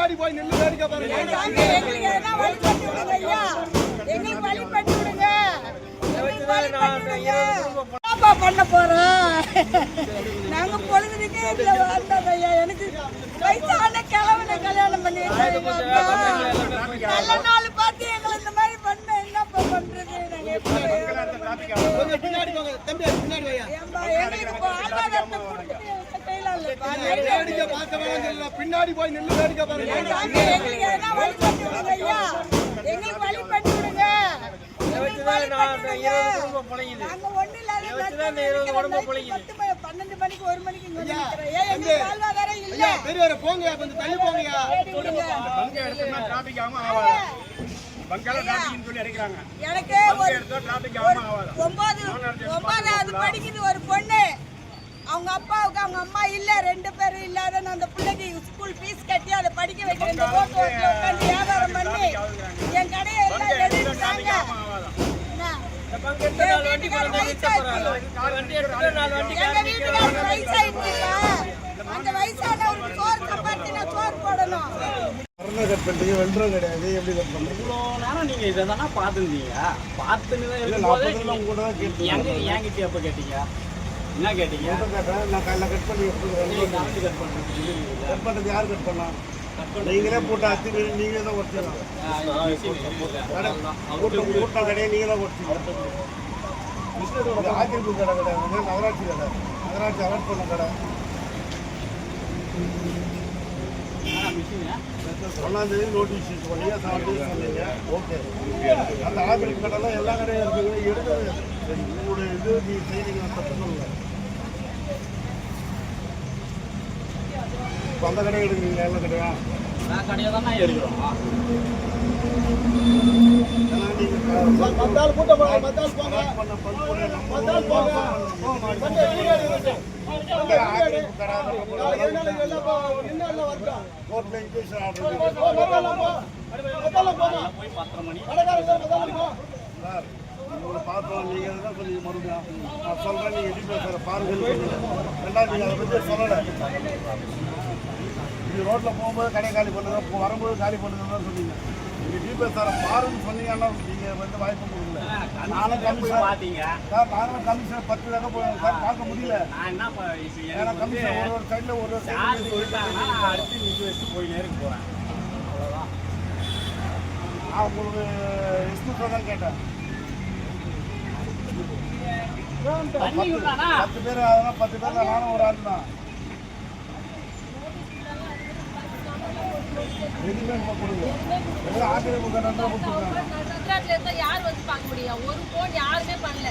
பின்னாடி போய் நின்னு வேடிக்கை பாருங்க. எங்களுக்கு எதனா வழி பண்ணி விடுங்க ஐயா, எங்களுக்கு வழி பண்ணி விடுங்க, எங்களுக்கு வழி பண்ணி விடுங்க. என்னப்பா பண்ண போறோம்? நாங்க பொழுதுக்கே இதுல வந்தோம் ஐயா. எனக்கு வயசான கிழவனை கல்யாணம் பண்ணி நல்ல நாள் பார்த்து எங்களை இந்த மாதிரி பண்ண என்னப்பா பண்றது? நாங்க எப்படி பின்னாடி போங்க தம்பி, பின்னாடி வையா. எங்களுக்கு ஆதாரத்தை கொடுத்துட்டு கையில இல்லப்பா. வேடிக்கை பார்க்க வேண்டியதில்லை, பின்னாடி போய் நின்னு வேடிக்கை பாருங்க. எங்களுக்கு எதனா வழி பண்ணி விடுங்க ஐயா, எங்களுக்கு வழி பண்ணி விடுங்க, எங்களுக்கு வழி பண்ணி விடுங்க. நாங்க ஒண்ணு இல்லாத 12 மணிக்கு 1 மணிக்கு இங்க வந்து நிக்கிறோம். எங்களுக்கு வாழ்வாதாரம் இல்ல. ஐயா பெரியவரே போங்க, கொஞ்சம் தள்ளி போங்கயா. பங்க எடுத்தா டிராபிக் ஆகாம ஆவாது. பங்கல டிராபிக்னு சொல்லி அடிக்குறாங்க. எனக்கு ஒரு டிராபிக் ஆகாம ஆவாது. 9வது படிக்குது ஒரு பொண்ணு. அவங்க அப்பாவுக்கு அவங்க அம்மா இல்ல, 2 பேரும் இல்லாத அந்த பிள்ளைக்கு ஸ்கூல் ஃபீஸ் கட்டி அதை படிக்க வைக்கிறேன். இந்த ரோட்ல உட்காந்து வியாபாரம் பண்ணி என் கடையை எல்லாம் எழுதிட்டாங்க. எங்க வீட்டுக்கு வயசாயிடுச்சுப்பா. அந்த வயசானவருக்கு சோறு சப்பாத்தி நான் சோறு போடணும். கட் பண்ணிட்டீங்க, வென்றம் கிடையாது. எப்படி கட் பண்றீங்க? இவ்வளோ நேரம் நீங்க இதை தானே பார்த்துருந்தீங்க. பார்த்துன்னு தான் என்கிட்ட எப்போ கேட்டீங்க? என்ன கேட்டீங்க? நான் காலைல கட் பண்ணி கட் பண்ணது யார் கட் பண்ணா? நீங்களே போட்டு அத்தி நீங்களே தான் ஒட்டிடலாம். கூட்டம் கடையை நீங்க தான் ஒட்டிக்கலாம். ஆக்கிரமிப்பு கடை கிடையாது, நகராட்சி கடை. நகராட்சி அலர்ட் பண்ண கடை. 1ஆம் தேதி நோட்டீஸ் இஷ்யூ பண்ணீங்க, 7 days சொன்னீங்க. ஓகே, அந்த ஆக்கிரமிப்பு கடைலாம் எல்லா கடையும் இருக்குது. எடுத்தது உங்களுடைய இது நீ செய்வீங்க தப்பு சொல்லுங்க. இப்போ அந்த கடையை எடுக்கிறீங்க, எல்லா கடையா? நான் கடையை தானே எடுக்கிறோம். மத்தால் கூட்டம் போங்க, மத்தால் போங்க, மத்தால் போங்க. பார்த்தோம், நீங்க தான் சொல்லி மறுபடியும் நான் சொல்றேன். நீங்க எப்படி பேசுற பாருங்க. 2ஆம் நீங்க அதை பற்றி சொல்லலை. இது ரோட்ல போகும்போது கடை காலி பண்ணுறதா, வரும்போது காலி பண்ணுறதா சொன்னீங்க. நீங்க டிபிஎஸ் சார் பாருன்னு சொன்னீங்கன்னா நீங்க வந்து வாய்ப்பு கொடுக்கல. நானும் கமிஷனர் பார்த்தீங்க சார், நானும் கமிஷனர் 10 தடவை போய் சார் பார்க்க முடியல. ஏன்னா கமிஷனர் ஒரு சைடில் ஒரு சைடு சொல்லிட்டாங்கன்னா அடுத்து நிற்க வச்சு போயிட்டே இருக்க போகிறேன். அவ்வளோதான். நான் உங்களுக்கு எஸ்பிஎஸ் தான் கேட்டேன். 10 பேர், அதெல்லாம் 10 பேர் தான். நானும் ஒரு ஆள் தான். யார் வந்து பார்க்க முடியும்? ஒரு போன் யாருமே பண்ணல.